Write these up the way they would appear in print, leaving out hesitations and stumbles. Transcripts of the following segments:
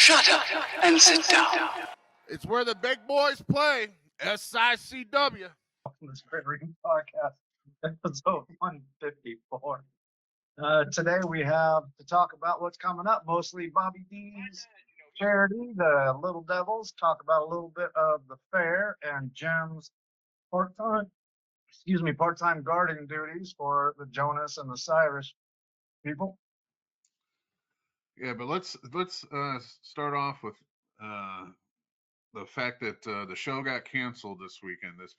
Shut up and sit down. It's where the big boys play. SICW. This Great Ring Podcast, episode 154. Today we have to talk about what's coming up, mostly Bobby D's charity, the Little Devils, talk about a little bit of the fair and Jim's part-time guarding duties for the Jonas and the Cyrus people. Yeah, but let's start off with the fact that the show got canceled this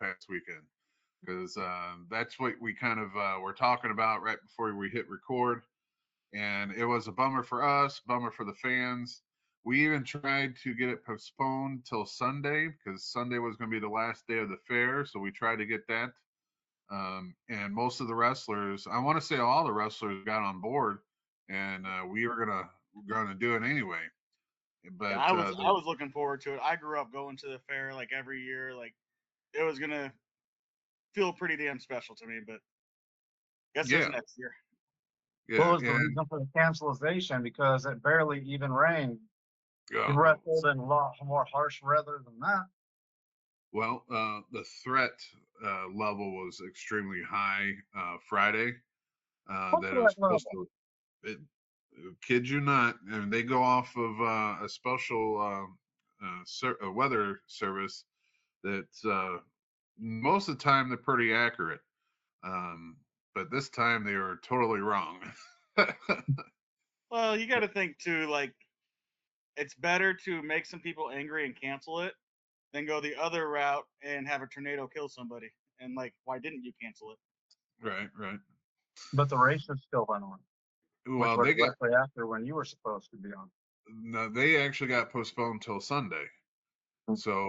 past weekend, because that's what we kind of were talking about right before we hit record, and it was a bummer for us, bummer for the fans. We even tried to get it postponed till Sunday, because Sunday was going to be the last day of the fair, so we tried to get that. And most of the wrestlers, I want to say all the wrestlers, got on board, and we were gonna do it anyway. But yeah, I was looking forward to it. I grew up going to the fair like every year. Like it was gonna feel pretty damn special to me. But guess it's next year. Yeah, What was the reason for the cancellation? Because it barely even rained. Yeah. You wrestled in a lot more harsh weather than that. Well, the threat level was extremely high Friday. That it was supposed to. Kid you not, and they go off of a special weather service that most of the time they're pretty accurate, but this time they were totally wrong. Well, you got to think too, like it's better to make some people angry and cancel it than go the other route and have a tornado kill somebody. And like, why didn't you cancel it? Right. But the race is still went on. Well, they got after when you were supposed to be on. No, they actually got postponed till Sunday. So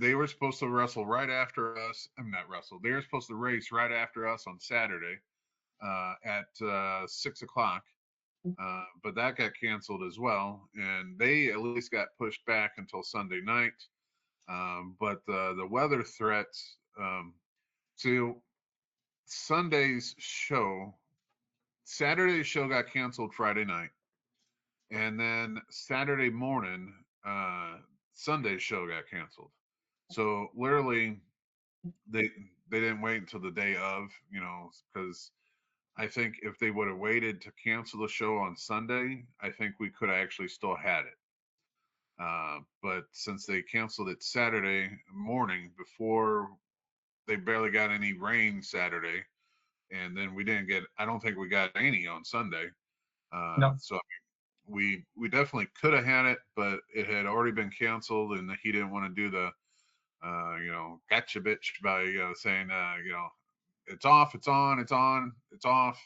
they were supposed to wrestle right after us. I'm not wrestle. They were supposed to race right after us on Saturday at 6 o'clock. But that got canceled as well, and they at least got pushed back until Sunday night. But the weather threats. So Sunday's show. Saturday's show got canceled Friday night, and then Saturday morning, Sunday's show got canceled. So literally, they didn't wait until the day of, because I think if they would have waited to cancel the show on Sunday, I think we could have actually still had it. But since they canceled it Saturday morning before they barely got any rain Saturday, and then I don't think we got any on Sunday. No. So we definitely could have had it, but it had already been canceled, and he didn't want to do the, gotcha bitch by saying, it's off, it's on, it's on, it's off.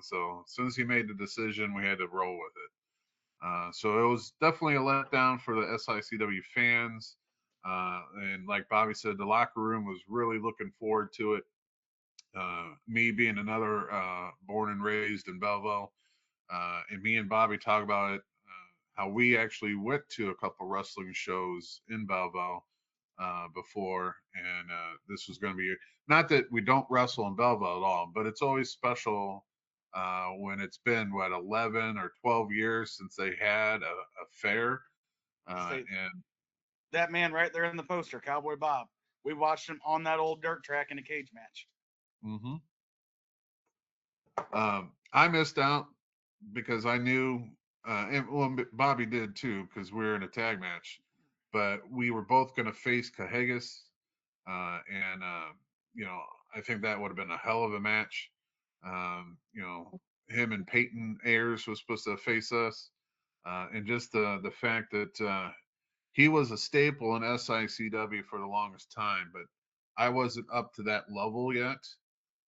So as soon as he made the decision, we had to roll with it. So it was definitely a letdown for the SICW fans. And like Bobby said, the locker room was really looking forward to it. Me being another born and raised in Belleville, and me and Bobby talk about it, how we actually went to a couple wrestling shows in Belleville before, and this was going to be, not that we don't wrestle in Belleville at all, but it's always special when it's been 11 or 12 years since they had a fair. And that man right there in the poster, Cowboy Bob, we watched him on that old dirt track in a cage match. I missed out because I knew, and Bobby did too, because we were in a tag match, but we were both going to face Cahegas, and I think that would have been a hell of a match. Him and Peyton Ayers was supposed to face us, and just the fact that he was a staple in SICW for the longest time, but I wasn't up to that level yet.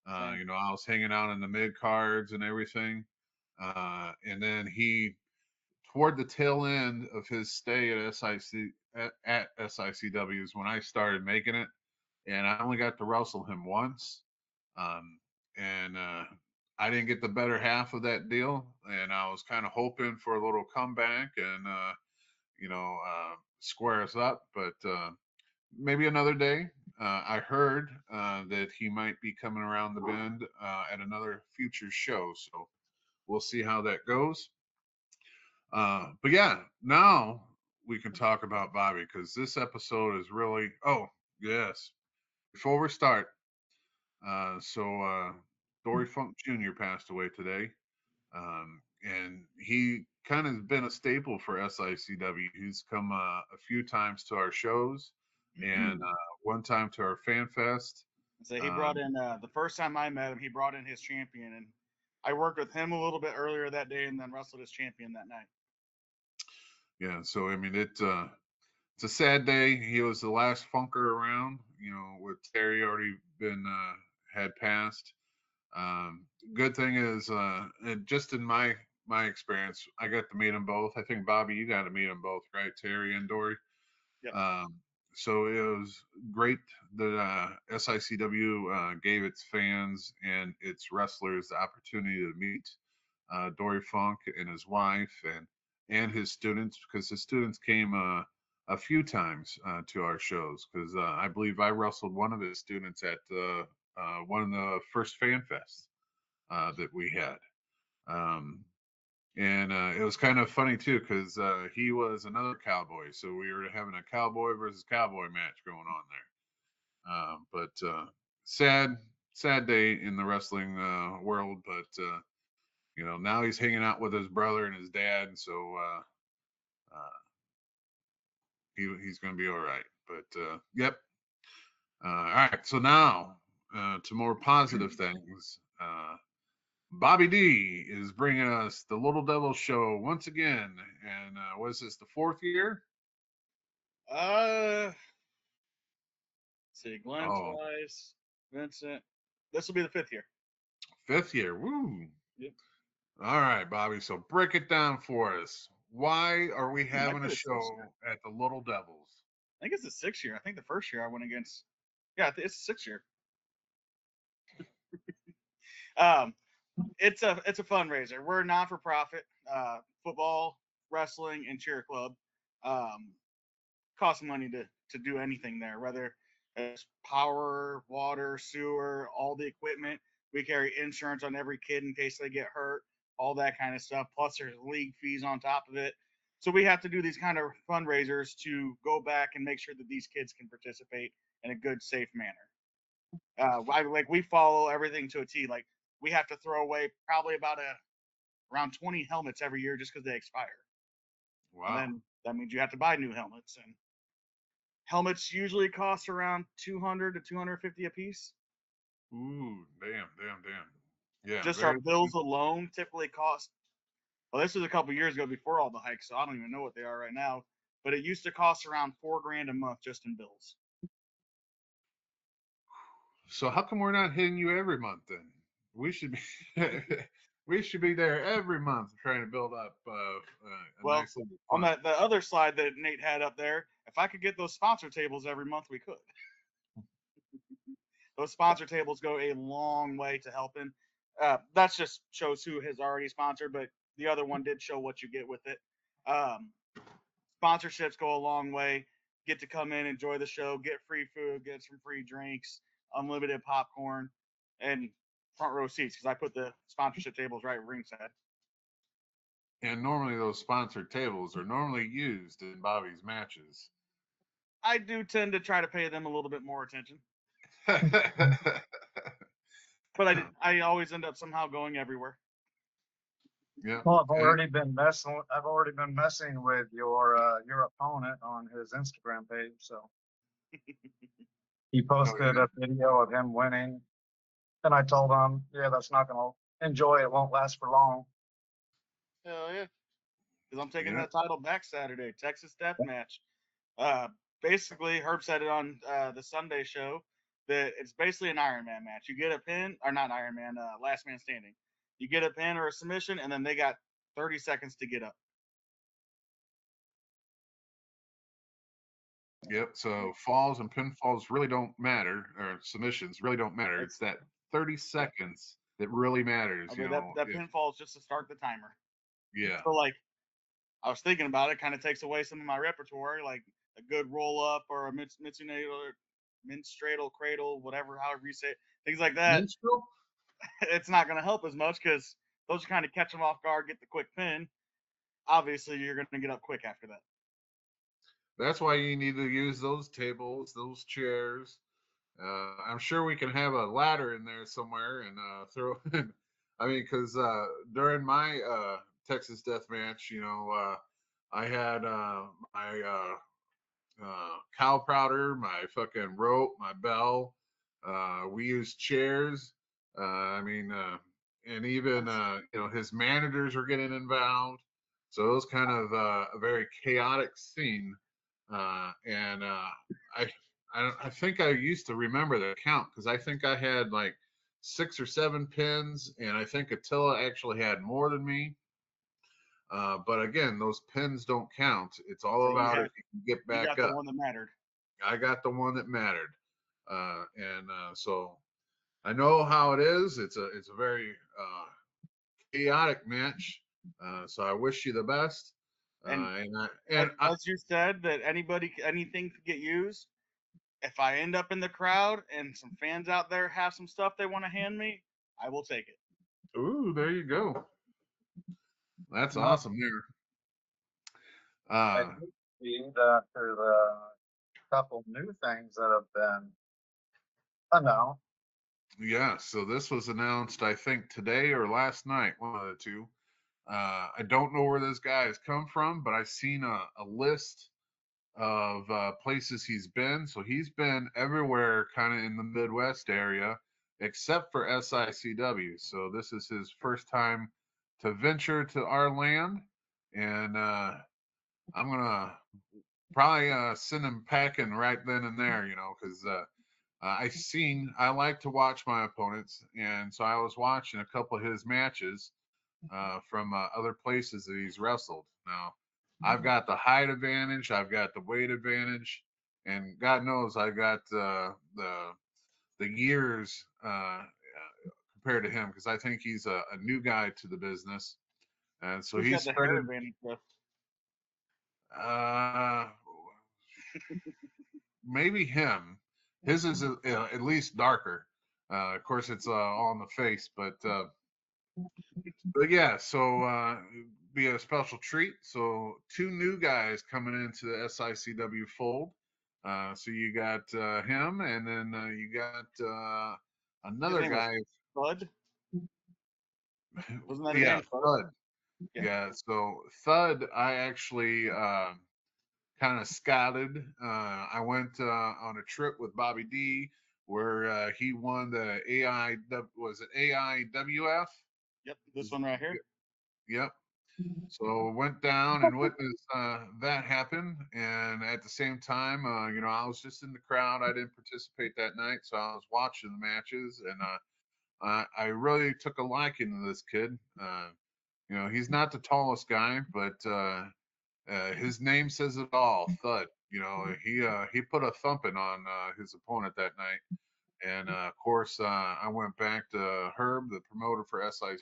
I was hanging out in the mid cards and everything. And then toward the tail end of his stay at SICW is when I started making it, and I only got to wrestle him once. And I didn't get the better half of that deal, and I was kind of hoping for a little comeback and, square us up, but maybe another day. I heard that he might be coming around the bend at another future show, so we'll see how that goes. But yeah, now we can talk about Bobby because this episode is really. Oh yes, before we start, Dory Funk Jr. passed away today, and he kind of been a staple for SICW. He's come a few times to our shows, and one time to our fan fest. So he brought in the first time I met him, he brought in his champion, and I worked with him a little bit earlier that day, and then wrestled his champion that night. Yeah, so I mean it's a sad day. He was the last Funker around, with Terry already been had passed. Good thing is, just in my experience, I got to meet them both. I think Bobby, you got to meet them both, right? Terry and Dory. Yep. So it was great that SICW gave its fans and its wrestlers the opportunity to meet Dory Funk and his wife and his students, because his students came a few times to our shows, because I believe I wrestled one of his students at one of the first fan fests that we had. And it was kind of funny too, because he was another cowboy, so we were having a cowboy versus cowboy match going on there. But sad day in the wrestling world. But now he's hanging out with his brother and his dad, so he's going to be all right. But yep. All right, so now to more positive things. Bobby D is bringing us the Little Devil Show once again, and was this the 4th year? Let's see, Glenn Oh, twice, Vincent. This will be the 5th year. 5th year. Woo! Yep. All right, Bobby. So break it down for us. Why are we having a show at the Little Devils? I think it's the 6th year. I think the first year I went against. Yeah, it's the 6th year. It's a fundraiser. We're a non-for-profit football, wrestling, and cheer club. Costs money to do anything there, whether it's power, water, sewer, all the equipment. We carry insurance on every kid in case they get hurt, all that kind of stuff. Plus, there's league fees on top of it. So we have to do these kind of fundraisers to go back and make sure that these kids can participate in a good, safe manner. We follow everything to a T. Like, we have to throw away probably around 20 helmets every year just because they expire. Wow. And then that means you have to buy new helmets, and helmets usually cost around $200 to $250 a piece. Ooh, damn. Yeah. Just our bills alone typically cost. Well, this was a couple years ago before all the hikes, so I don't even know what they are right now. But it used to cost around $4,000 a month just in bills. So how come we're not hitting you every month then? We should be we should be there every month trying to build up Well, nice little on fund. the other slide that Nate had up there, if I could get those sponsor tables every month, we could. Those sponsor tables go a long way to helping. That just shows who has already sponsored, but the other one did show what you get with it. Sponsorships go a long way. Get to come in, enjoy the show, get free food, get some free drinks, unlimited popcorn, and front row seats, because I put the sponsorship tables right ringside. And normally those sponsored tables are normally used in Bobby's matches. I do tend to try to pay them a little bit more attention. But I always end up somehow going everywhere. Yeah. Well, I've already been messing with your opponent on his Instagram page. So he posted a video of him winning, and I told him, "Yeah, that's not gonna enjoy. It won't last for long." Hell yeah. Because I'm taking that title back Saturday, Texas Death Match. Basically, Herb said it on the Sunday show that it's basically an Iron Man match. You get a pin, or not Iron Man, Last Man Standing. You get a pin or a submission, and then they got 30 seconds to get up. Yep. So falls and pinfalls really don't matter, or submissions really don't matter. It's that 30 seconds that really matters. That pinfall is just to start the timer. Yeah. So, like, I was thinking about it, kind of takes away some of my repertoire, like a good roll up or a minstraddle cradle, whatever, however you say it, things like that. Minstrel? It's not going to help as much because those kind of catch them off guard, get the quick pin. obviously you're going to get up quick after that. That's why you need to use those tables, those chairs. I'm sure we can have a ladder in there somewhere and throw. I mean, because during my Texas Death Match, I had my cow powder, my fucking rope, my bell. We used chairs. I mean, and even his managers were getting involved. So it was kind of a very chaotic scene. And I think I used to remember the count because I think I had like 6 or 7 pins, and I think Attila actually had more than me. But again, those pins don't count. It's all So about if you can get You back got up. the one that mattered. I got the one that mattered, so I know how it is. It's a very chaotic match. So I wish you the best. And And as you said, that anything could get used. If I end up in the crowd and some fans out there have some stuff they want to hand me, I will take it. ooh, there you go. That's No. awesome there. I did see that there's a couple new things that have been announced. Yeah, so this was announced, I think, today or last night, one of the two. I don't know where this guy has come from, but I've seen a list of places he's been. So he's been everywhere, kind of in the Midwest area, except for SICW. So this is his first time to venture to our land, and I'm gonna probably send him packing right then and there, because I like to watch my opponents, and so I was watching a couple of his matches from other places that he's wrestled. Now, I've got the height advantage, I've got the weight advantage, and God knows I got the years compared to him because I think he's a new guy to the business, and so Who's he's got the hair spreading. advantage though? Uh, maybe him. His is at least darker. Of course, it's all on the face, but yeah. So be a special treat. So 2 new guys coming into the SICW fold. So you got him, and then you got His another name was guy. Bud. Wasn't that his Yeah, name? Bud? Thud. Yeah. Yeah. So Thud, I actually kind of scouted. I went on a trip with Bobby D where he won the was it AIWF? Yep. This one right here. Yep. So went down and witnessed that happen, and at the same time, I was just in the crowd. I didn't participate that night, so I was watching the matches, and I really took a liking to this kid. He's not the tallest guy, but his name says it all. Thud. He put a thumping on his opponent that night, and of course, I went back to Herb, the promoter for SICW,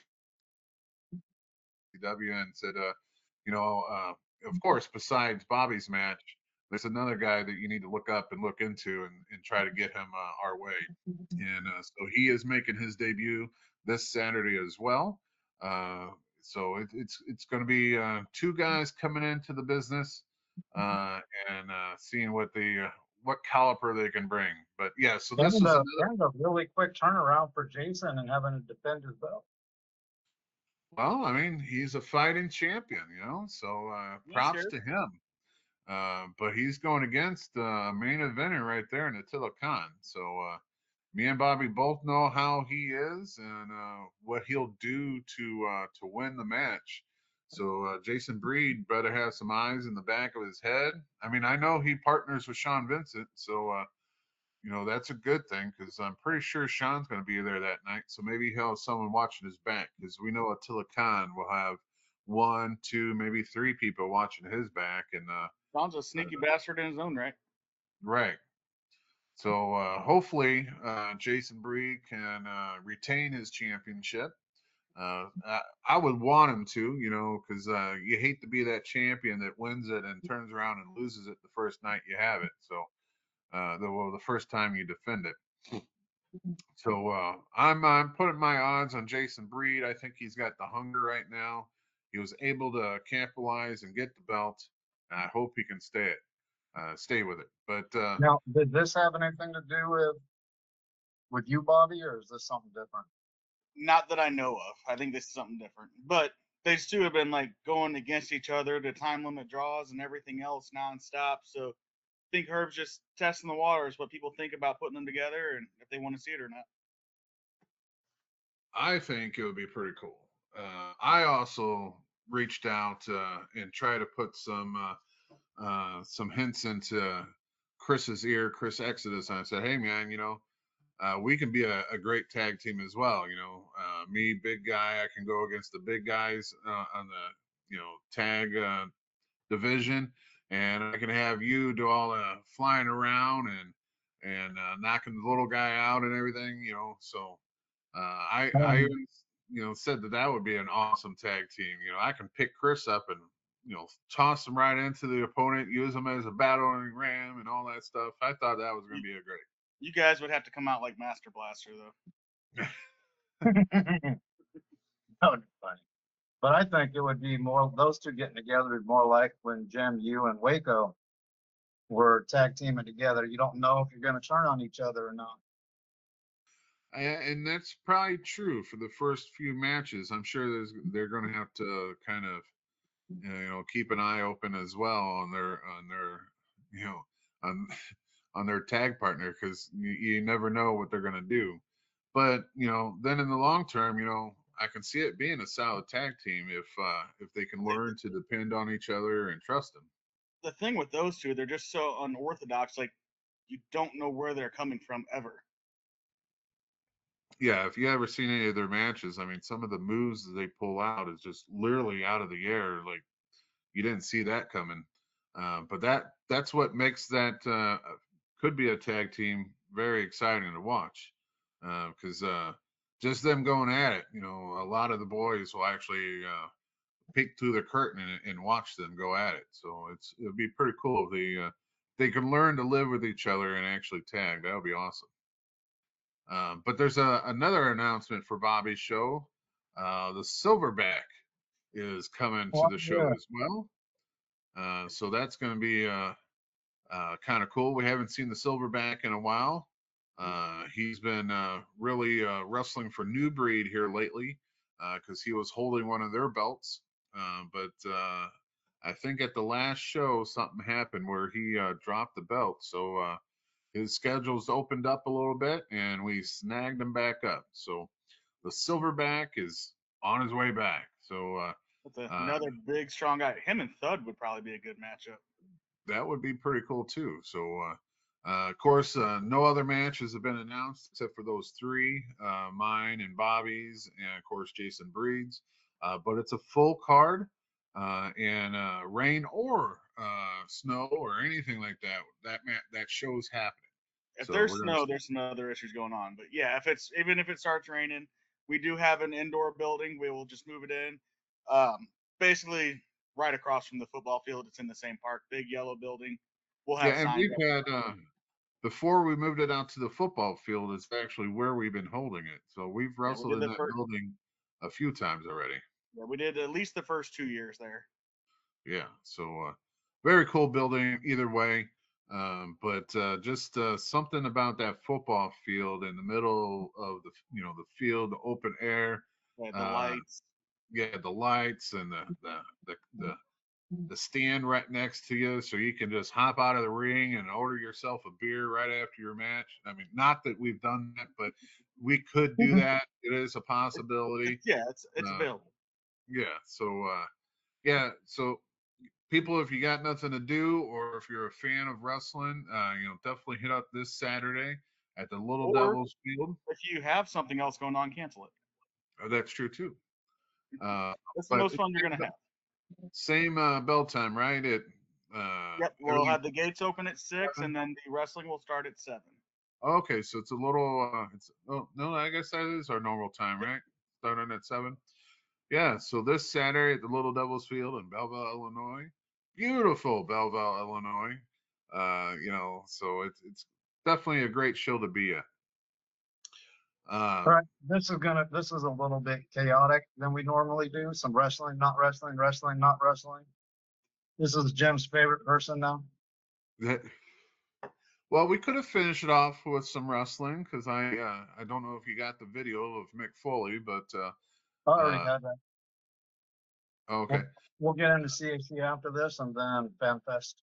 and said, of course, besides Bobby's match, there's another guy that you need to look up and look into and try to get him our way. And so he is making his debut this Saturday as well. So it's going to be 2 guys coming into the business and seeing what caliper they can bring. But yeah, so this is another. And a really quick turnaround for Jason and having to defend his belt. Well, I mean, he's a fighting champion, so props sure. to him. But he's going against a main eventer right there in Attila Khan. So me and Bobby both know how he is and what he'll do to win the match. So Jason Breed better have some eyes in the back of his head. I mean, I know he partners with Sean Vincent, so that's a good thing because I'm pretty sure Sean's going to be there that night. So maybe he'll have someone watching his back because we know Attila Khan will have 1, 2, maybe 3 people watching his back. And Sean's a sneaky bastard in his own right. right. So hopefully Jason Breed can retain his championship. I would want him to, because you hate to be that champion that wins it and turns around and loses it the first night you have it. So the first time you defend it. So I'm putting my odds on Jason Breed. I think he's got the hunger right now. he was able to capitalize and get the belt. And I hope he can stay with it. But Now, did this have anything to do with you, Bobby, or is this something different? Not that I know of. I think this is something different. But these two have been like going against each other, the time limit draws and everything else nonstop. So I think Herb's just testing the waters, what people think about putting them together and if they want to see it or not. I think it would be pretty cool. I also reached out and try to put some hints into Chris's ear, Chris Exodus, and I said, "Hey, man, we can be a great tag team as well. Me, big guy, I can go against the big guys on the tag division, and I can have you do all the flying around and knocking the little guy out and everything. So I Um, even said that would be an awesome tag team. I can pick Chris up and toss him right into the opponent, use him as a battering ram and all that stuff. I thought that was going to be a great. You guys would have to come out like Master Blaster, though. that would be funny. But I think it would be more, those two getting together is more like when Jim, you, and Waco were tag teaming together. You don't know if you're going to turn on each other or not. And that's probably true for the first few matches. I'm sure they're going to have to kind of keep an eye open as well on their you know on on their tag partner, because you never know what they're going to do. But then in the long term, I can see it being a solid tag team if they can learn to depend on each other and trust them. The thing with those two, they're just so unorthodox. Like, you don't know where they're coming from ever. Yeah, if you ever seen any of their matches, I mean, some of the moves that they pull out is just literally out of the air. Like, you didn't see that coming. But that's what makes that could be a tag team very exciting to watch, because just them going at it, a lot of the boys will actually peek through the curtain and watch them go at it. So it'll be pretty cool if they can learn to live with each other and actually tag. That would be awesome. But there's another announcement for Bobby's show. The Silverback is coming to Oh, the show yeah. as well. So that's going to be kind of cool. We haven't seen the Silverback in a while. He's been really wrestling for New Breed here lately because he was holding one of their belts. But I think at the last show, something happened where he dropped the belt. So his schedule's opened up a little bit and we snagged him back up. So the Silverback is on his way back. So That's another big, strong guy. Him and Thud would probably be a good matchup. that would be pretty cool too. So, of course, no other matches have been announced except for those three, mine and Bobby's, and of course Jason Breed's. But it's a full card, and rain or snow or anything like that. That show's happening. If So there's we're gonna snow, there's some other issues going on. But yeah, even if it starts raining, we do have an indoor building. We will just move it in. Basically right across from the football field. It's in the same park, big yellow building. We'll have yeah, and signs. we've had before we moved it out to the football field. It's actually where we've been holding it. So we've Yeah, we wrestled did in the that first. building a few times already. Yeah, we did at least the first 2 years there. Yeah, so very cool building either way. But just something about that football field in the middle of the field, the open air. Yeah, the Uh, lights. yeah, the lights and the stand right next to you, so you can just hop out of the ring and order yourself a beer right after your match. I mean, not that we've done that, but we could do that. It is a possibility. Yeah, it's Uh, available. yeah, so so people, if you got nothing to do or if you're a fan of wrestling, definitely hit up this Saturday at the Little Or Devils Field. if you have something else going on, cancel it. That's true too. That's the But most fun you're gonna have. same bell time, right? At Yep, we'll early have the gates open at 6, 7? and then the wrestling will start at 7. Okay, so it's a little. No, I guess that is our normal time, Yep. right? Starting at 7. Yeah, so this Saturday at the Little Devils Field in Belleville, Illinois. Beautiful Belleville, Illinois. So it's definitely a great show to be at. All right, this is a little bit chaotic than we normally do. Some wrestling, not wrestling, wrestling, not wrestling. This is Jim's favorite person now. That, well, we could have finished it off with some wrestling because I don't know if you got the video of Mick Foley, but I already had that. okay. We'll get into CAC after this and then FanFest.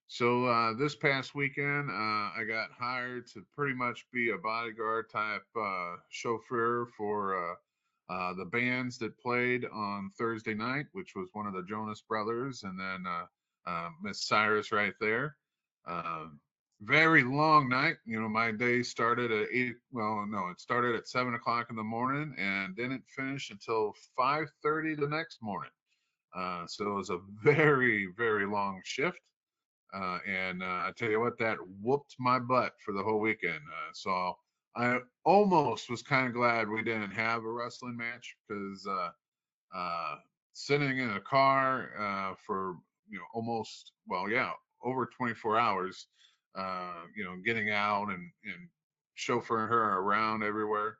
So this past weekend, I got hired to pretty much be a bodyguard type chauffeur for the bands that played on Thursday night, which was one of the Jonas Brothers, and then Miss Cyrus right there. Very long night. You know, my day started at 8. Well, no, it started at 7 o'clock in the morning and didn't finish until 5:30 the next morning. So it was a very, very long shift. And I tell you what, that whooped my butt for the whole weekend. So I almost was kind of glad we didn't have a wrestling match because sitting in a car for almost over 24 hours, getting out and chauffeuring her around everywhere.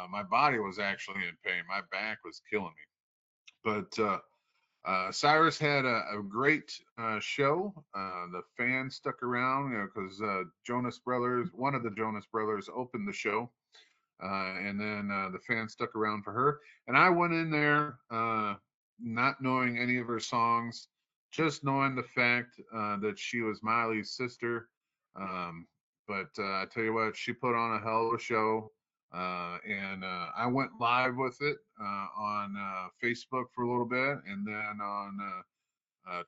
My body was actually in pain. My back was killing me. But Cyrus had a great show. The fans stuck around because Jonas Brothers, one of the Jonas Brothers, opened the show, and then the fans stuck around for her. And I went in there not knowing any of her songs, just knowing the fact that she was Miley's sister. But I tell you what, she put on a hell of a show. And I went live with it on Facebook for a little bit, and then on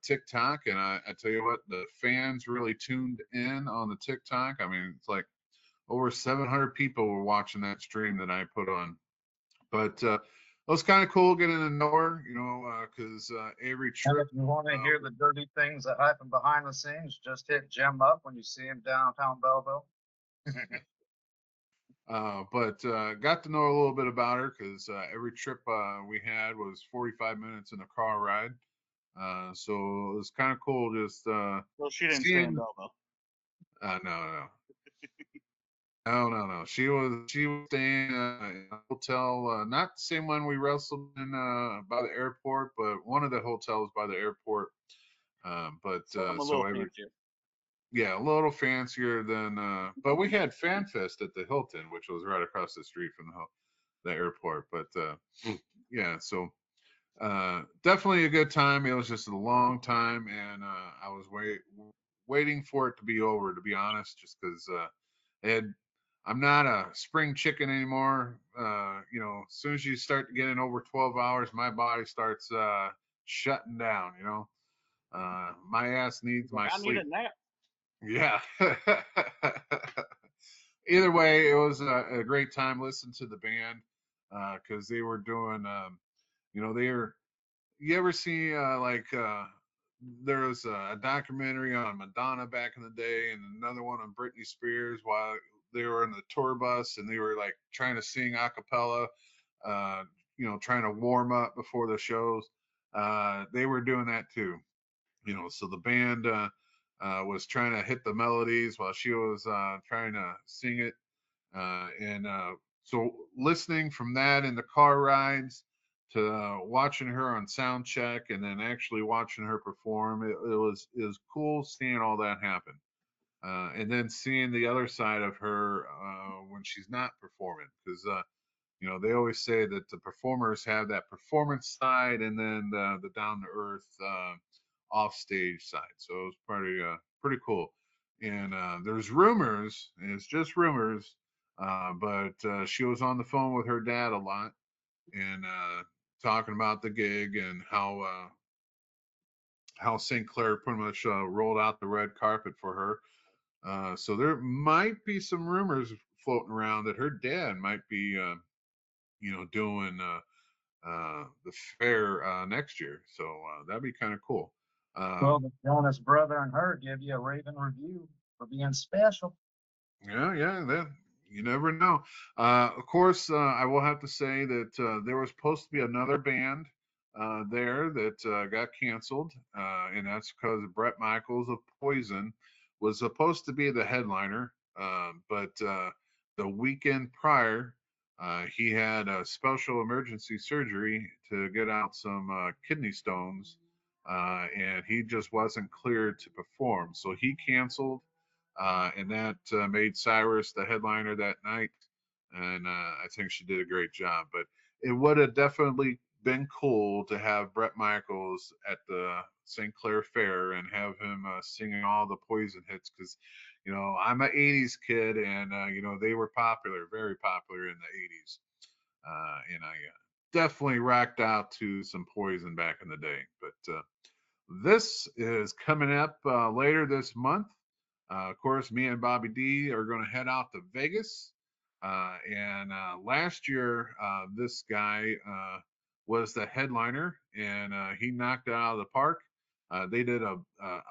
TikTok. And I tell you what, the fans really tuned in on the TikTok. I mean, it's like over 700 people were watching that stream that I put on. But it was kind of cool getting to know her, because every And trip. if you want to hear the dirty things that happen behind the scenes, just hit Jim up when you see him downtown Belleville. But got to know a little bit about her because every trip we had was 45 minutes in a car ride. So it was kind of cool just Well, she didn't stay in seeing. Belleville. No. She was staying in a hotel, not the same one we wrestled in by the airport, but one of the hotels by the airport. Something a little fancier. Yeah, a little fancier than. But we had FanFest at the Hilton, which was right across the street from the airport. But yeah, so definitely a good time. It was just a long time, and I was waiting for it to be over, to be honest, just because I'm not a spring chicken anymore. As soon as you start getting over 12 hours, my body starts shutting down. My ass needs my I sleep. need a nap. Yeah. Either way, it was a great time listening to the band because they were doing, you ever see there was a documentary on Madonna back in the day and another one on Britney Spears while they were in the tour bus and they were like trying to sing a cappella, trying to warm up before the shows. They were doing that too. So the band was trying to hit the melodies while she was trying to sing it. So listening from that in the car rides to watching her on sound check and then actually watching her perform, it was cool seeing all that happen. And then seeing the other side of her when she's not performing, because they always say that the performers have that performance side and then the down to earth off stage side. So it was pretty cool. And there's rumors, and it's just rumors, but she was on the phone with her dad a lot and talking about the gig and how St. Clair pretty much rolled out the red carpet for her. So there might be some rumors floating around that her dad might be doing the fair next year. So that'd be kind of cool. Well, the Jonas Brother and her give you a raving review for being special. Yeah, that you never know. Of course, I will have to say that there was supposed to be another band there that got canceled, and that's because Bret Michaels of Poison was supposed to be the headliner, but the weekend prior, he had a special emergency surgery to get out some kidney stones, and he just wasn't cleared to perform. So he canceled, and that made Cyrus the headliner that night. And I think she did a great job. But it would have definitely been cool to have Bret Michaels at the St. Clair Fair and have him singing all the Poison hits, because I'm an 80s kid, and they were popular, very popular in the 80s. And I definitely rocked out to some Poison back in the day. But this is coming up later this month. Of course, me and Bobby D are going to head out to Vegas. And last year, this guy was the headliner, and he knocked it out of the park. They did a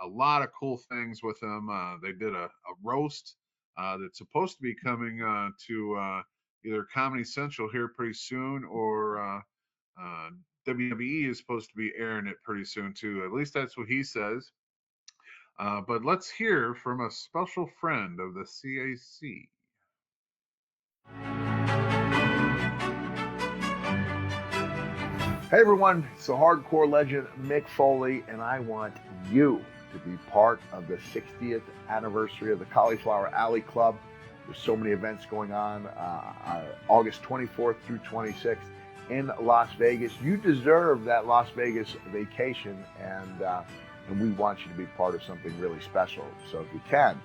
lot of cool things with him. They did a roast that's supposed to be coming to either Comedy Central here pretty soon, or WWE is supposed to be airing it pretty soon too. At least that's what he says. But let's hear from a special friend of the CAC. Hey everyone, it's the hardcore legend Mick Foley, and I want you to be part of the 60th anniversary of the Cauliflower Alley Club. There's so many events going on, August 24th through 26th in Las Vegas. You deserve that Las Vegas vacation, and we want you to be part of something really special. So if you can,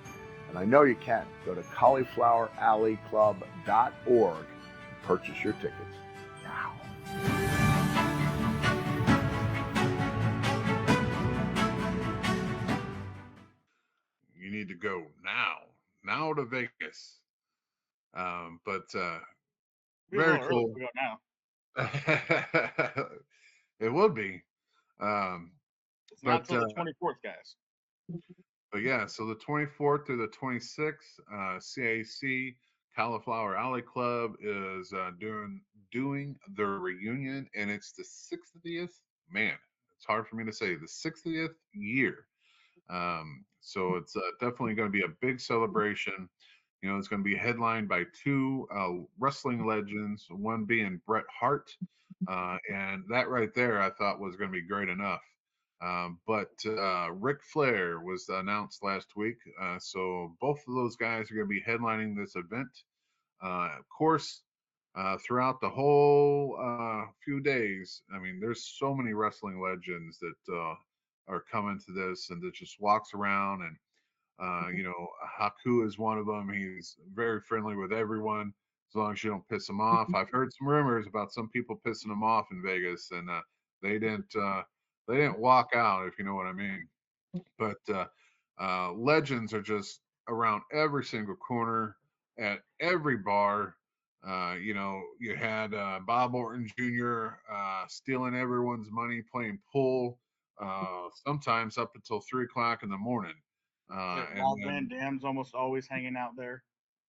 and I know you can, go to caulifloweralleyclub.org and purchase your tickets now. You need to go now to Vegas. But very cool. To go now. It would be. It's not until the 24th, guys. But yeah, so the 24th through the 26th, CAC Cauliflower Alley Club is doing their reunion, and it's the 60th. Man, it's hard for me to say, the 60th year. So it's definitely going to be a big celebration. It's going to be headlined by two wrestling legends, one being Bret Hart, and that right there I thought was going to be great enough. But Ric Flair was announced last week, so both of those guys are going to be headlining this event. Of course, throughout the whole few days, I mean, there's so many wrestling legends that are coming to this, and that just walks around, and Haku is one of them. He's very friendly with everyone, as long as you don't piss him off. I've heard some rumors about some people pissing him off in Vegas, and they didn't walk out, if you know what I mean. But legends are just around every single corner, at every bar. You had Bob Orton Jr. Stealing everyone's money playing pool, sometimes up until 3 o'clock in the morning. Rob Van Dam's almost always hanging out there.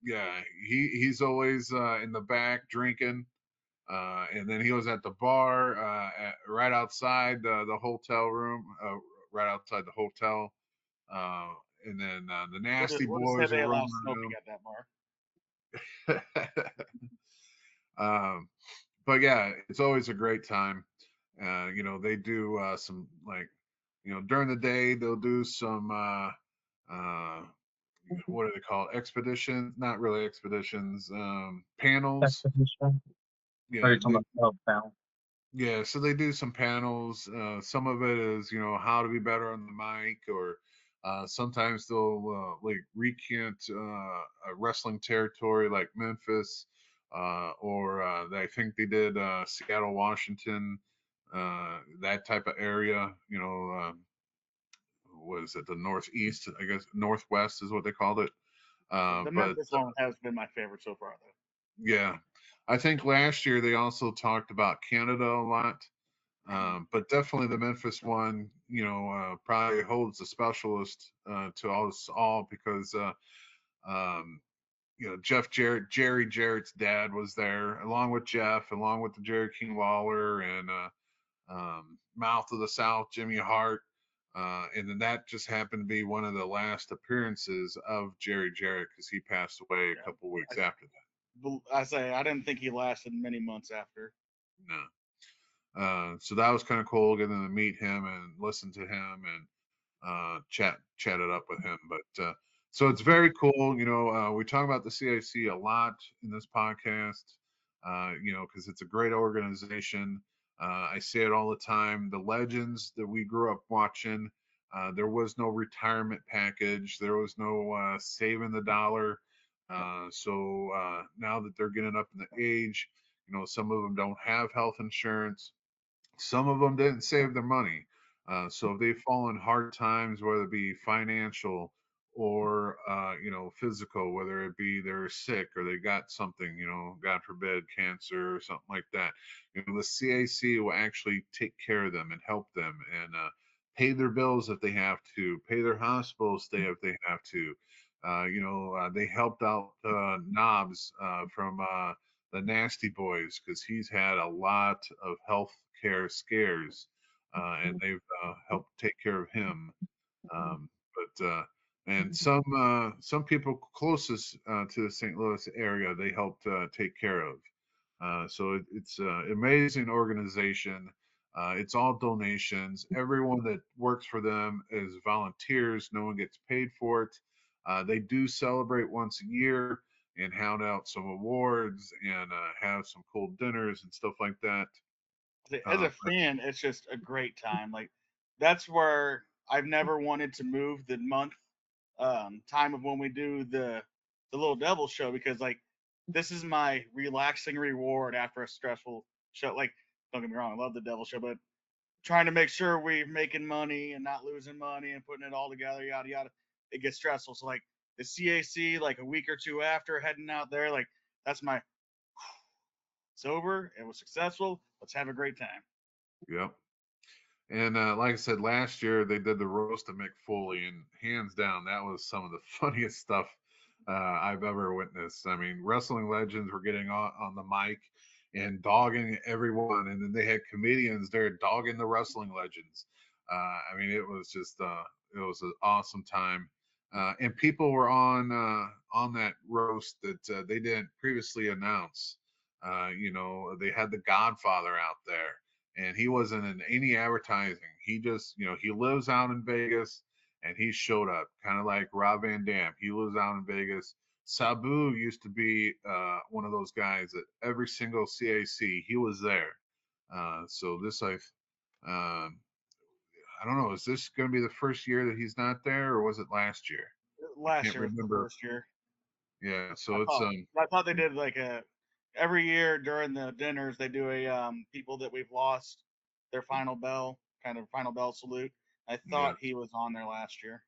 Yeah, he's always in the back drinking. And then he was at the bar right outside the hotel room, right outside the hotel. And then the Nasty Boys they are allow running smoking at that bar. But yeah, it's always a great time. They do some, like, during the day they'll do some what are they called? Expeditions? Not really expeditions. Panels. Yeah. Yeah, so they do some panels. Some of it is, how to be better on the mic, or sometimes they'll like recant a wrestling territory like Memphis, or I think they did Seattle, Washington, that type of area. What is it? The Northeast, I guess, Northwest is what they called it. The Memphis one has been my favorite so far, though. Yeah, I think last year they also talked about Canada a lot. But definitely the Memphis one, probably holds a specialist to us all, because, Jeff Jarrett, Jerry Jarrett's dad was there, along with Jeff, along with the Jerry King Lawler, and Mouth of the South, Jimmy Hart. And then that just happened to be one of the last appearances of Jerry Jarrett, because he passed away a couple weeks after that. I didn't think he lasted many months after. No. So that was kind of cool getting to meet him and listen to him and chat it up with him. But so it's very cool. We talk about the CIC a lot in this podcast. Because it's a great organization. I say it all the time. The legends that we grew up watching. There was no retirement package. There was no saving the dollar. So now that they're getting up in the age, some of them don't have health insurance. Some of them didn't save their money. So if they fall in hard times, whether it be financial or physical, whether it be they're sick or they got something, God forbid, cancer or something like that, the CAC will actually take care of them and help them and pay their bills if they have to, pay their hospital stay if they have to. They helped out Knobs from the Nasty Boys because he's had a lot of health care scares, and they've helped take care of him. And some people closest to the St. Louis area, they helped take care of. So it's an amazing organization. It's all donations. Everyone that works for them is volunteers. No one gets paid for it. They do celebrate once a year and hand out some awards and have some cool dinners and stuff like that. As a fan, it's just a great time. Like that's where I've never wanted to move the month time of when we do the Little Devil show, because like this is my relaxing reward after a stressful show. Like, don't get me wrong, I love the Devil show, but trying to make sure we're making money and not losing money and putting it all together, yada yada, it gets stressful. So like the CAC, like a week or two after heading out there, like that's my it's over, it was successful, let's have a great time. Yep. And like I said, last year they did the roast of Mick Foley, and hands down, that was some of the funniest stuff I've ever witnessed. I mean, wrestling legends were getting on the mic and dogging everyone, and then they had comedians there dogging the wrestling legends. I mean, it was just it was an awesome time, and people were on that roast that they didn't previously announce. They had the Godfather out there, and he wasn't in any advertising. He just, he lives out in Vegas, and he showed up, kind of like Rob Van Dam. He lives out in Vegas. Sabu used to be one of those guys at every single CAC. He was there. So this, I don't know, is this going to be the first year that he's not there, or was it last year? Last year was the first year. Yeah, so I thought they did like every year during the dinners they do a people that we've lost their final bell salute. I thought he was on there last year.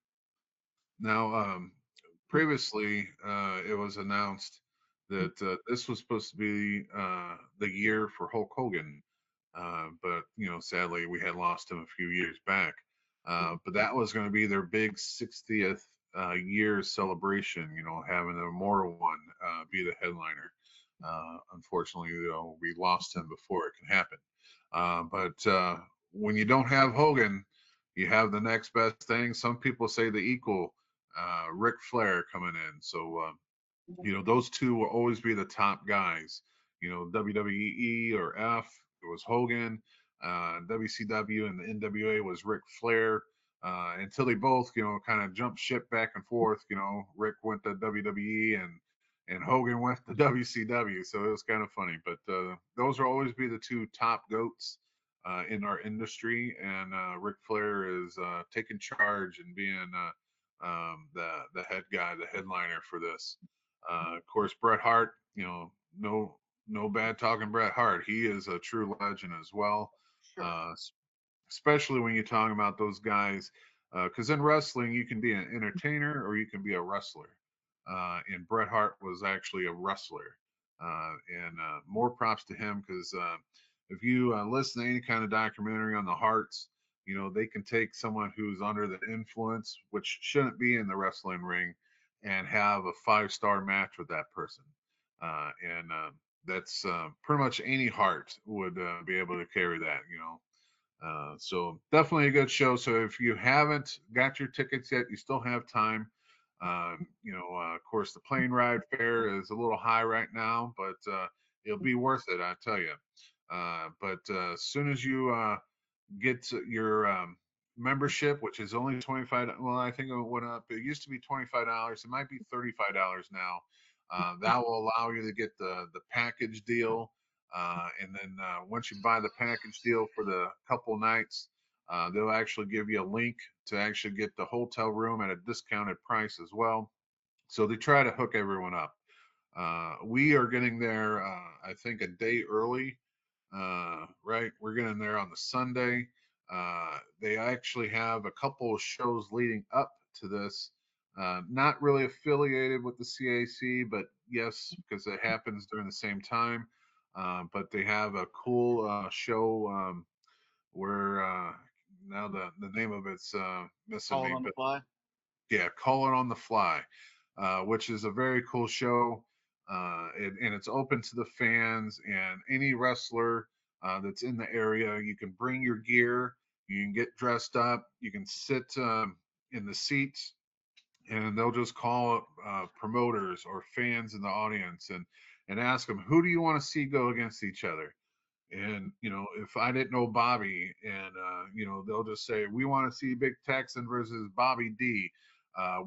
Now, previously, it was announced that this was supposed to be the year for Hulk Hogan, but sadly, we had lost him a few years back. But that was going to be their big 60th year celebration. Having the Immortal One be the headliner. Unfortunately, we lost him before it can happen. But when you don't have Hogan, you have the next best thing. Some people say the equal. Ric Flair coming in. So, those two will always be the top guys. WWE or F, it was Hogan. WCW and the NWA was Ric Flair. Until they both, kind of jumped ship back and forth. Rick went to WWE and Hogan went to WCW. So it was kind of funny. But those will always be the two top goats in our industry. And Ric Flair is taking charge and being the head guy, the headliner for this. Of course, Bret Hart, no bad talking Bret Hart. He is a true legend as well. Sure. Especially when you're talking about those guys, because in wrestling you can be an entertainer or you can be a wrestler. And Bret Hart was actually a wrestler. And more props to him, because if you listen to any kind of documentary on the Harts, they can take someone who's under the influence, which shouldn't be in the wrestling ring, and have a 5-star match with that person. And that's pretty much any Hart would be able to carry that, So definitely a good show. So if you haven't got your tickets yet, you still have time. Of course, the plane ride fare is a little high right now, but it'll be worth it, I tell you. But as soon as you get your membership, which is only $25, well, I think it went up. It used to be $25. It might be $35 now. That will allow you to get the package deal. And then once you buy the package deal for the couple nights, they'll actually give you a link to actually get the hotel room at a discounted price as well. So they try to hook everyone up. We are getting there, I think, a day early. Right, we're getting there on the Sunday. They actually have a couple of shows leading up to this. Not really affiliated with the CAC, but yes, because it happens during the same time. But they have a cool show where now the name of it's missing Call it me, on the but fly. yeah, Call It on the Fly, which is a very cool show. And it's open to the fans and any wrestler that's in the area. You can bring your gear, you can get dressed up, you can sit in the seats, and they'll just call promoters or fans in the audience and ask them, who do you want to see go against each other? And if I didn't know Bobby, and they'll just say, we want to see Big Texan versus Bobby D.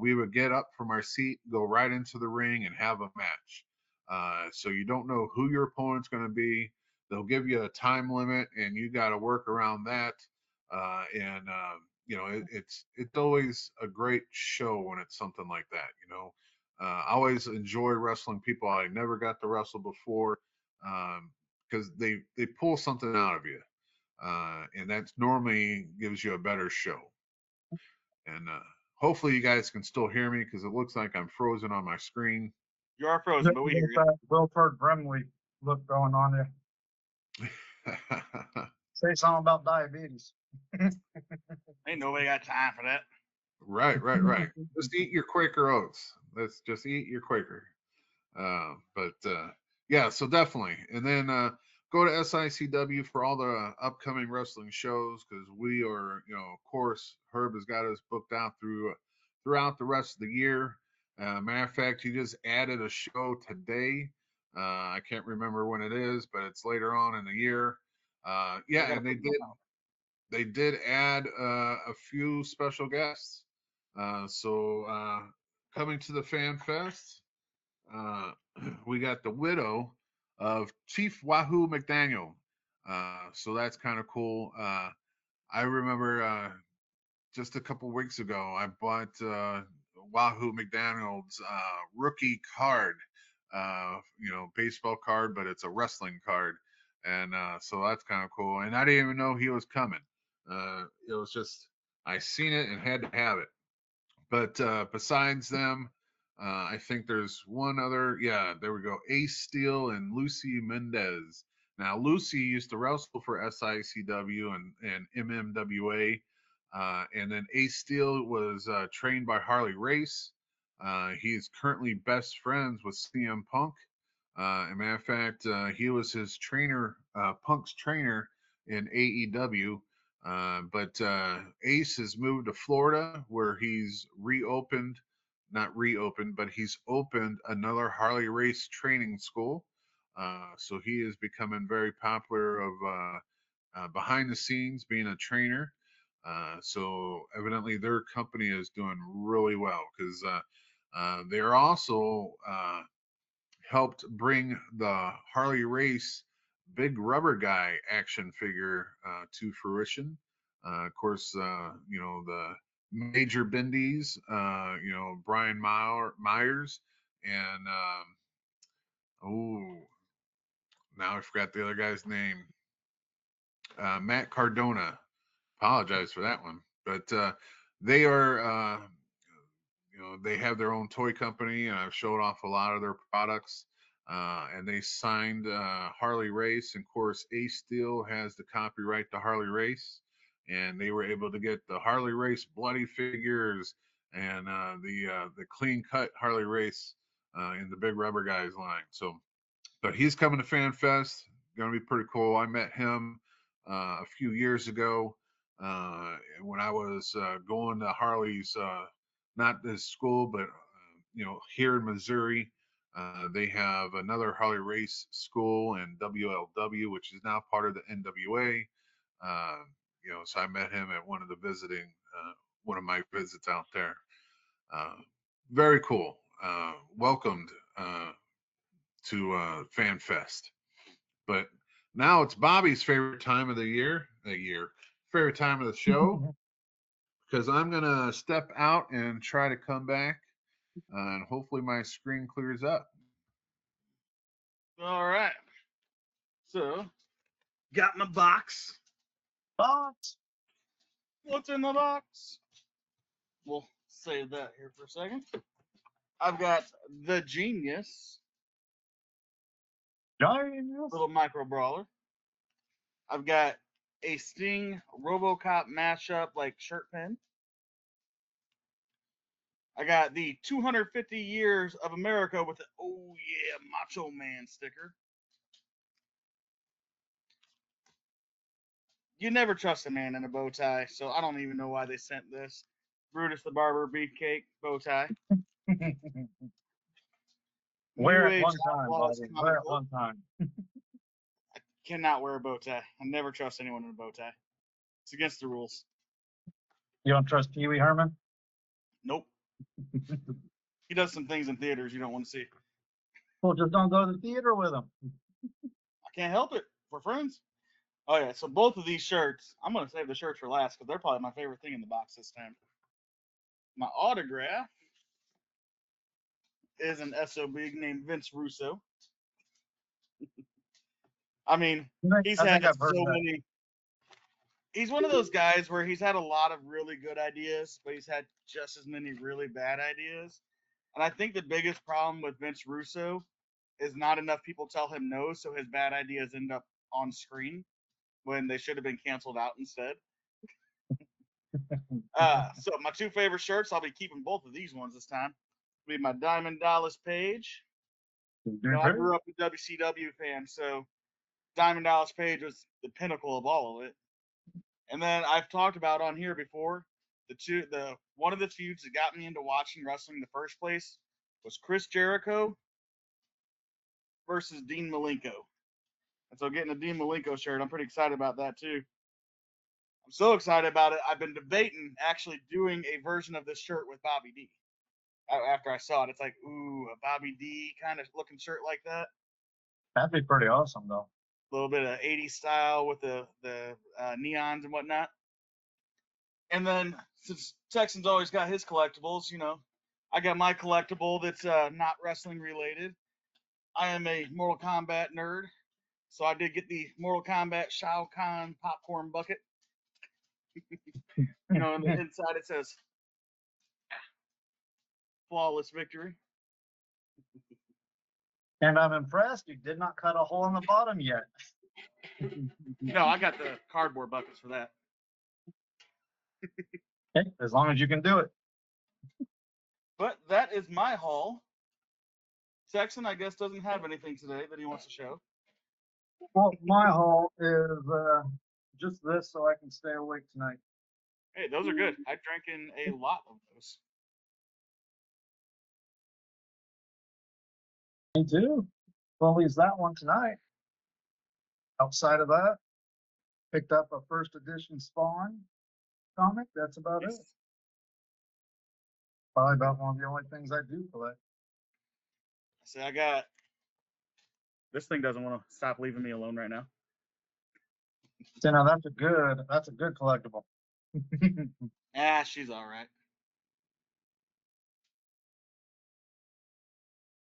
We would get up from our seat, go right into the ring, and have a match. So you don't know who your opponent's going to be. They'll give you a time limit, and you got to work around that. It's always a great show when it's something like that. I always enjoy wrestling people I never got to wrestle before. Because they pull something out of you, and that normally gives you a better show. And hopefully you guys can still hear me because it looks like I'm frozen on my screen. You are frozen, but we hear you. Wilford Brimley look going on there. Say something about diabetes. Ain't nobody got time for that. Right. Just eat your Quaker oats. Let's just eat your Quaker. Yeah, so definitely. And then go to SICW for all the upcoming wrestling shows because we are, of course, Herb has got us booked out throughout the rest of the year. Matter of fact, he just added a show today. I can't remember when it is, but it's later on in the year. Yeah, and they did add a few special guests. So coming to the Fan Fest, we got the widow of Chief Wahoo McDaniel. So that's kind of cool. I remember just a couple weeks ago, I bought Wahoo McDaniel's rookie card, baseball card, but it's a wrestling card. And so that's kind of cool. And I didn't even know he was coming. It was just, I seen it and had to have it. But besides them, I think there's one other. Yeah, there we go. Ace Steel and Lucy Mendez. Now, Lucy used to wrestle for SICW and MMWA. And then Ace Steel was trained by Harley Race. He is currently best friends with CM Punk. As a matter of fact, he was his trainer, Punk's trainer in AEW. But Ace has moved to Florida where he's not reopened, but he's opened another Harley Race training school. So he is becoming very popular of behind the scenes being a trainer. So evidently their company is doing really well because they're also helped bring the Harley Race Big Rubber Guy action figure to fruition. Of course, the Major Bendies, Brian Myers, and now I forgot the other guy's name. Matt Cardona. Apologize for that one, but they are, they have their own toy company, and I've showed off a lot of their products. And they signed Harley Race, and of course, Ace Steel has the copyright to Harley Race, and they were able to get the Harley Race bloody figures and the clean cut Harley Race in the Big Rubber Guys line. So, but he's coming to Fan Fest. Going to be pretty cool. I met him a few years ago when I was going to Harley's, not this school, but here in Missouri, they have another Harley race school in WLW, which is now part of the NWA. So I met him at one of my visits out there. Very cool. Welcomed to Fan Fest. But now it's Bobby's favorite time of the favorite time of the show, because I'm going to step out and try to come back, and hopefully my screen clears up. All right. So, got my box. Box. What's in the box? We'll save that here for a second. I've got the Genius Giant. little micro brawler. I've got a Sting RoboCop mashup like shirt pin. I got the 250 Years of America with the Oh Yeah Macho Man sticker. You never trust a man in a bow tie, so I don't even know why they sent this. Brutus the Barber Beefcake bow tie. Wear New it Age one time, Outlaws buddy. comic Wear it book. one time. Cannot wear a bow tie. I never trust anyone in a bow tie. It's against the rules. You don't trust Pee Wee Herman? Nope. He does some things in theaters you don't want to see. Well, just don't go to the theater with him. I can't help it. We're friends. Oh yeah, so both of these shirts, I'm gonna save the shirts for last because they're probably my favorite thing in the box this time. My autograph is an SOB named Vince Russo. I mean, he's had I've heard so that. many. He's one of those guys where he's had a lot of really good ideas, but he's had just as many really bad ideas. And I think the biggest problem with Vince Russo is not enough people tell him no, so his bad ideas end up on screen when they should have been canceled out instead. So my two favorite shirts, I'll be keeping both of these ones this time. It'll be my Diamond Dallas Page. I grew up a WCW fan, so Diamond Dallas Page was the pinnacle of all of it. And then I've talked about on here before, one of the feuds that got me into watching wrestling in the first place was Chris Jericho versus Dean Malenko. And so getting a Dean Malenko shirt, I'm pretty excited about that too. I'm so excited about it. I've been debating actually doing a version of this shirt with Bobby D. After I saw it, it's like, ooh, a Bobby D kind of looking shirt like that. That'd be pretty awesome, though. A little bit of 80s style with the neons and whatnot. And then since Texan's always got his collectibles, I got my collectible that's not wrestling related. I am a Mortal Kombat nerd, so I did get the Mortal Kombat Shao Kahn popcorn bucket. On the inside it says flawless victory. And I'm impressed you did not cut a hole in the bottom yet. No, I got the cardboard buckets for that. Okay, as long as you can do it. But that is my haul. Texan, I guess, doesn't have anything today that he wants to show. Well, my haul is just this so I can stay awake tonight. Hey, those are good. I drank in a lot of those. Me too. Well, at least that one tonight. Outside of that, picked up a first edition Spawn comic. That's about it. Probably about one of the only things I do collect. See, I got this thing doesn't want to stop leaving me alone right now. So now that's a good collectible. She's all right.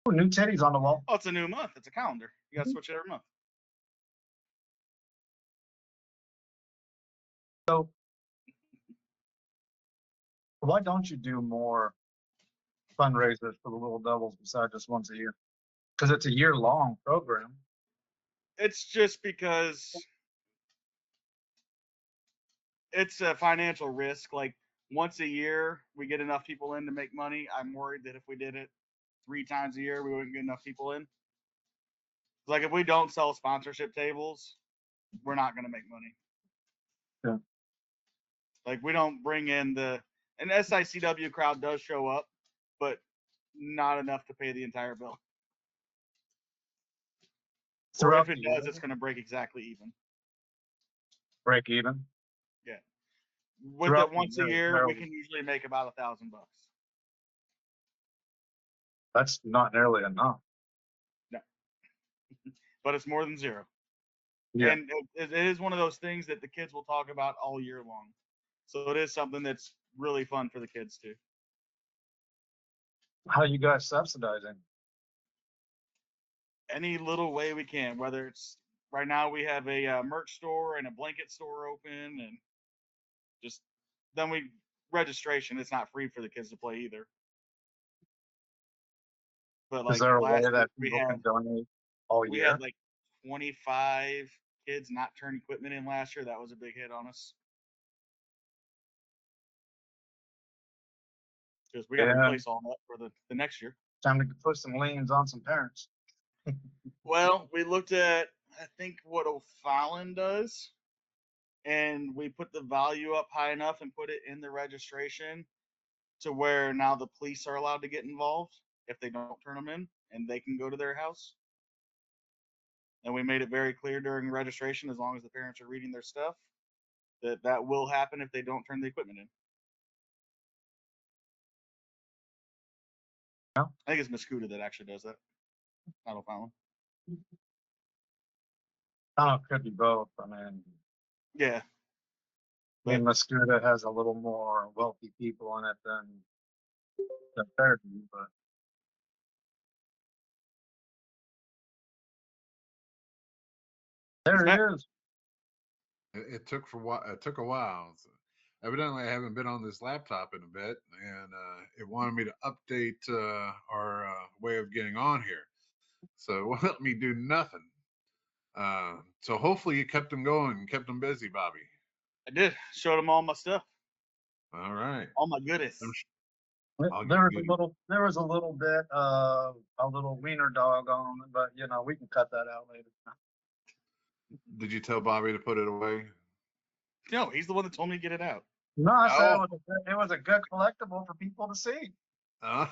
Ooh, new teddies on the wall. Oh, it's a new month. It's a calendar. You got to switch it every month. So why don't you do more fundraisers for the Little Devils besides just once a year? Because it's a year-long program. It's just because it's a financial risk. Like once a year, we get enough people in to make money. I'm worried that if we did it 3 times a year, we wouldn't get enough people in. Like if we don't sell sponsorship tables, we're not going to make money. Yeah. Like we don't bring in an SICW crowd does show up, but not enough to pay the entire bill. Or Throughout if it the does, year, it's going to break exactly even. break even. Yeah. With Throughout it the once a year, year, we nearly- can usually make about $1,000. That's not nearly enough. No. But it's more than zero. Yeah. And it is one of those things that the kids will talk about all year long. So it is something that's really fun for the kids too. How you guys subsidizing? Any little way we can, whether it's right now we have a merch store and a blanket store open, and just then we registration. It's not free for the kids to play either. But like Is there a way last that week people can donate all we year? had like 25 kids not turn equipment in last year. That was a big hit on us. Because we got to Yeah. replace all that for the next year. Time to put some liens on some parents. Well, we looked at, I think, what O'Fallon does, and we put the value up high enough and put it in the registration to where now the police are allowed to get involved if they don't turn them in, and they can go to their house. And we made it very clear during registration, as long as the parents are reading their stuff, that will happen if they don't turn the equipment in. Yeah. I think it's Muscuda that actually does that. Not O'Fallon. Oh, it could be both. I Yeah. mean, Muscuda has a little more wealthy people in it than Fairview, but there it is. It took a while. So evidently, I haven't been on this laptop in a bit, and it wanted me to update our way of getting on here. So it won't let me do nothing. So hopefully you kept them going and kept them busy, Bobby. I did. Showed them all my stuff. All right. All my goodies. I'll There give was a little bit of a little wiener dog on it, but you know, we can cut that out later. Did you tell Bobby to put it away? No, he's the one that told me to get it out. No, I said Oh. it was a good collectible for people to see. All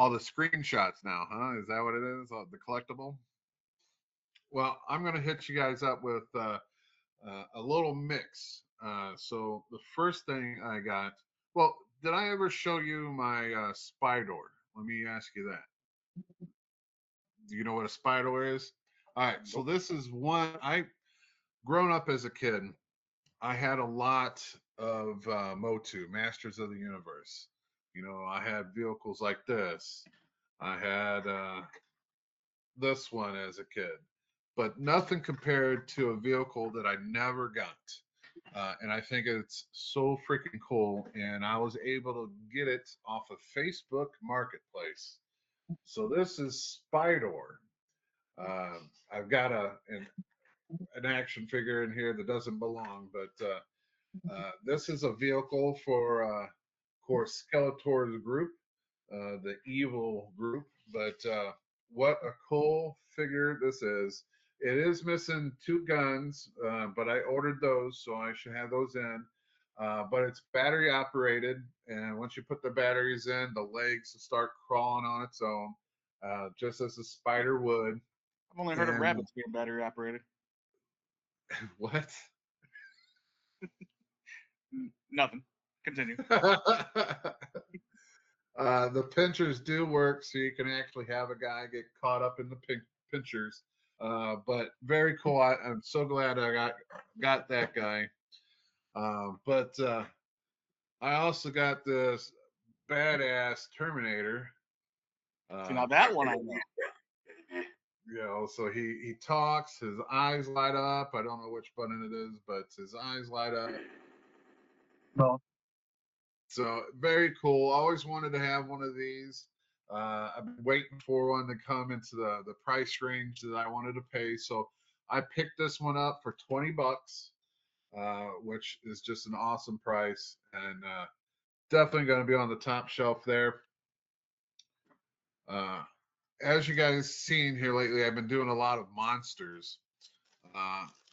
the screenshots now, huh? Is that what it is? The collectible? Well, I'm going to hit you guys up with a little mix. So the first thing I got, well, did I ever show you my Spydor? Let me ask you that. Do you know what a Spydor is? All right, so this is one, grown up as a kid, I had a lot of Motu, Masters of the Universe. You know, I had vehicles like this. I had this one as a kid, but nothing compared to a vehicle that I never got. And I think it's so freaking cool. And I was able to get it off of Facebook Marketplace. So this is Spydor. I've got an action figure in here that doesn't belong, but this is a vehicle for, of course, Skeletor's group, the evil group. But what a cool figure this is. It is missing 2 guns, but I ordered those, so I should have those in. But it's battery operated, and once you put the batteries in, the legs will start crawling on its own, just as a spider would. I've only heard of And- rabbits being battery operated. What? Nothing. Continue. The pinchers do work, so you can actually have a guy get caught up in the pinchers. But very cool. I'm so glad I got that guy. But I also got this badass Terminator. See, now that one I know. You know, so he talks, his eyes light up. I don't know which button it is, but his eyes light up. Well, So very cool. Always wanted to have one of these. I've been waiting for one to come into the price range that I wanted to pay. So I picked this one up for $20, which is just an awesome price, and definitely going to be on the top shelf there. As you guys seen here lately, I've been doing a lot of monsters.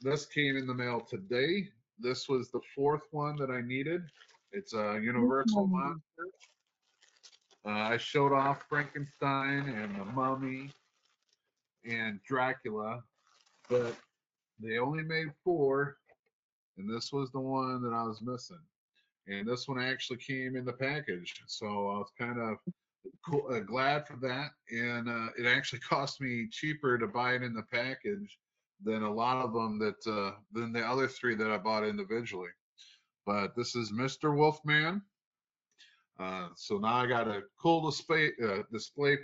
This came in the mail today. This was the 4th one that I needed. It's a Universal monster. I showed off Frankenstein and the Mummy and Dracula, but they only made 4, and this was the one that I was missing. And this one actually came in the package, so I was kind of cool, glad for that. And it actually cost me cheaper to buy it in the package than a lot of them than the other 3 that I bought individually. But this is Mr. Wolfman. So now I got a cool display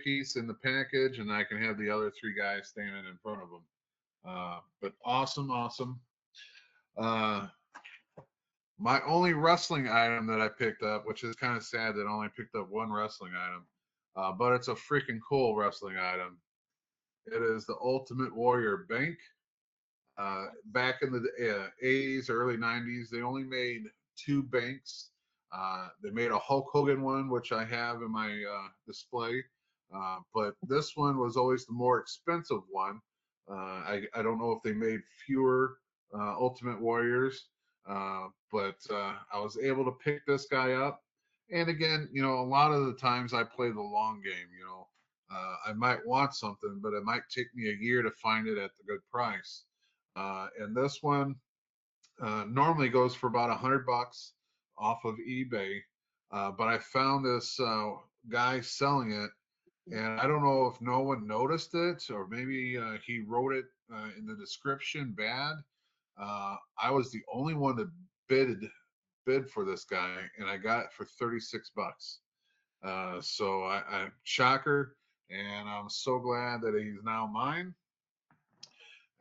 piece in the package, and I can have the other 3 guys standing in front of them. But awesome. My only wrestling item that I picked up, which is kind of sad that I only picked up 1 wrestling item, but it's a freaking cool wrestling item. It is the Ultimate Warrior Bank. Back in the 80s, early 90s, they only made 2 banks. They made a Hulk Hogan one, which I have in my display, but this one was always the more expensive one. I don't know if they made fewer Ultimate Warriors, but I was able to pick this guy up. And again, a lot of the times I play the long game. I might want something, but it might take me a year to find it at the good price. And this one normally goes for about $100 off of eBay, but I found this guy selling it, and I don't know if no one noticed it or maybe he wrote it in the description bad. I was the only one that bid for this guy, and I got it for $36. So I shocker, and I'm so glad that he's now mine.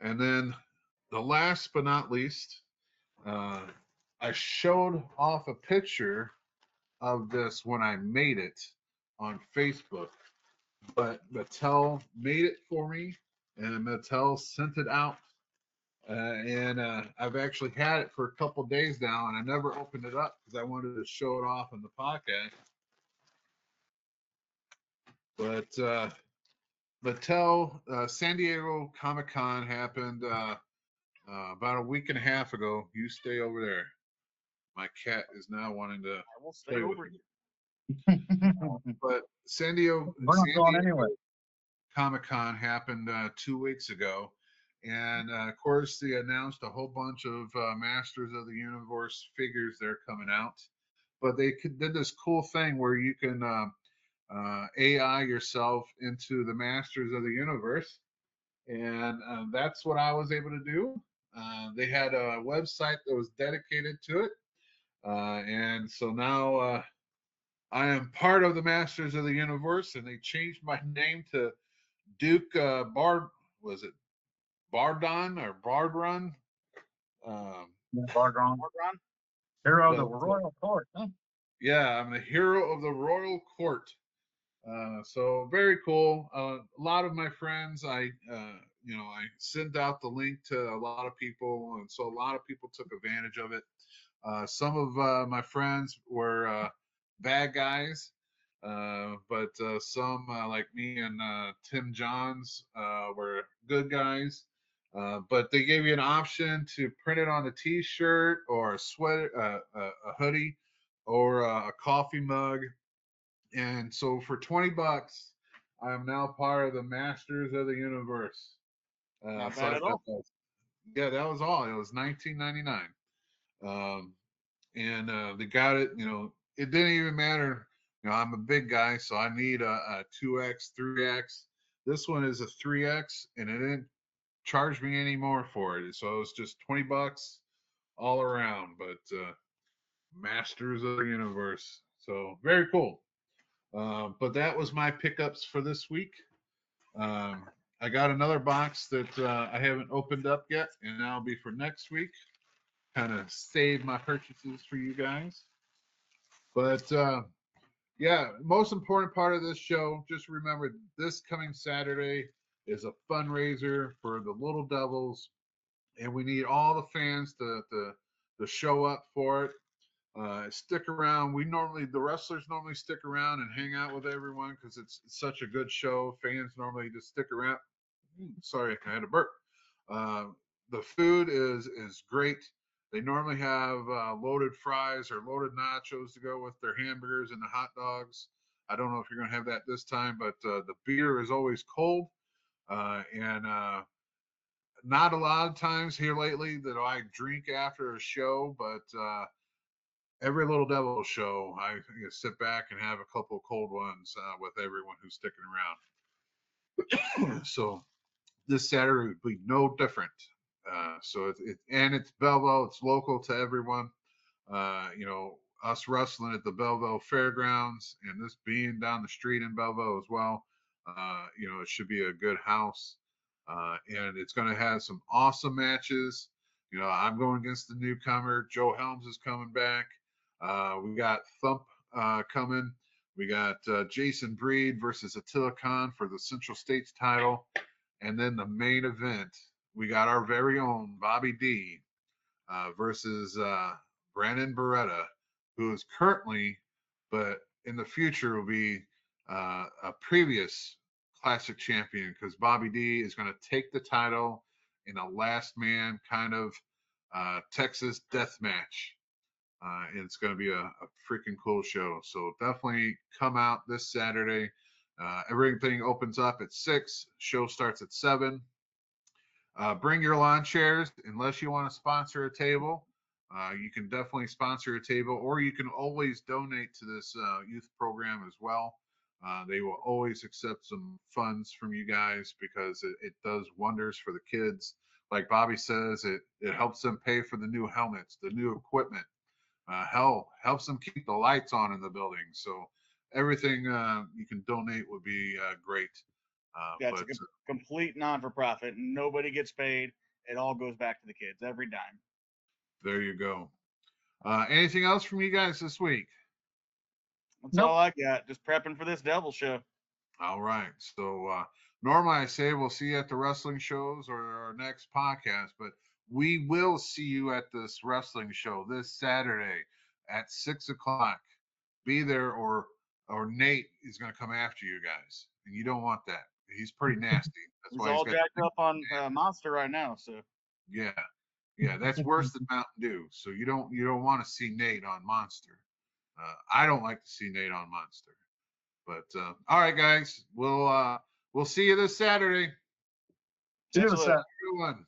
And then the last but not least, I showed off a picture of this when I made it on Facebook, but Mattel made it for me, and Mattel sent it out. And I've actually had it for a couple days now, and I never opened it up because I wanted to show it off in the podcast. But Mattel San Diego Comic-Con happened about a week and a half ago. You stay over there. My cat is now wanting to I will stay play with over me. here. But San Diego We're not going anywhere. Comic-Con happened 2 weeks ago, and of course they announced a whole bunch of Masters of the Universe figures that are coming out. But they did this cool thing where you can AI yourself into the Masters of the Universe, and that's what I was able to do. They had a website that was dedicated to it, and so now I am part of the Masters of the Universe, and they changed my name to Duke was it Bardon or Bardrun? Bargron. Ron? Hero of the But, Royal Court. Huh? yeah, I'm the hero of the Royal Court. So very cool. A lot of my friends, I sent out the link to a lot of people, and so a lot of people took advantage of it. Some of my friends were bad guys, but some like me and Tim Johns were good guys. But they gave you an option to print it on a T-shirt or a sweater, a hoodie, or a coffee mug. And so for $20, I am now part of the Masters of the Universe. Not So bad I at thought all. yeah, that was all. It was $19.99. And they got it. It didn't even matter. I'm a big guy, so I need a 2X, 3X. This one is a 3X, and it didn't charge me any more for it. So it was just $20 all around. But Masters of the Universe. So very cool. But that was my pickups for this week. I got another box that I haven't opened up yet, and that'll be for next week. Kind of save my purchases for you guys. But yeah, most important part of this show, just remember this coming Saturday is a fundraiser for the Little Devils, and we need all the fans to show up for it. Stick around. The wrestlers normally stick around and hang out with everyone because it's such a good show. Fans normally just stick around. Sorry, I had a burp. The food is great. They normally have loaded fries or loaded nachos to go with their hamburgers and the hot dogs. I don't know if you're going to have that this time, but the beer is always cold. And not a lot of times here lately that I drink after a show, but every Little Devil show, I sit back and have a couple of cold ones with everyone who's sticking around. So this Saturday would be no different. So it's Belleville, it's local to everyone. Us wrestling at the Belleville Fairgrounds and this being down the street in Belleville as well. It should be a good house. And it's going to have some awesome matches. I'm going against the newcomer. Joe Helms is coming back. We got Thump coming. We got Jason Breed versus Attila Khan for the Central States title. And then the main event, we got our very own Bobby D versus Brandon Beretta, who is currently, but in the future will be a previous classic champion, because Bobby D is going to take the title in a last man kind of Texas death match. And it's going to be a freaking cool show. So definitely come out this Saturday. Everything opens up at 6. Show starts at 7. Bring your lawn chairs unless you want to sponsor a table. You can definitely sponsor a table, or you can always donate to this youth program as well. They will always accept some funds from you guys, because it does wonders for the kids. Like Bobby says, it helps them pay for the new helmets, the new equipment. Helps them keep the lights on in the building. So everything you can donate would be great. It's a complete non-for-profit. Nobody gets paid. It all goes back to the kids, every dime. There you go. Anything else from you guys this week? That's all I got. Just prepping for this Devil show. All right. So normally I say we'll see you at the wrestling shows or our next podcast, but we will see you at this wrestling show this Saturday at 6 o'clock. Be there, or Nate is going to come after you guys, and you don't want that. He's pretty nasty. That's He's why all he's got jacked up on Monster right now. So yeah, that's worse than Mountain Dew. So you don't want to see Nate on Monster. I don't like to see Nate on Monster. But all right, guys, we'll see you this Saturday. See you this Saturday. Good one.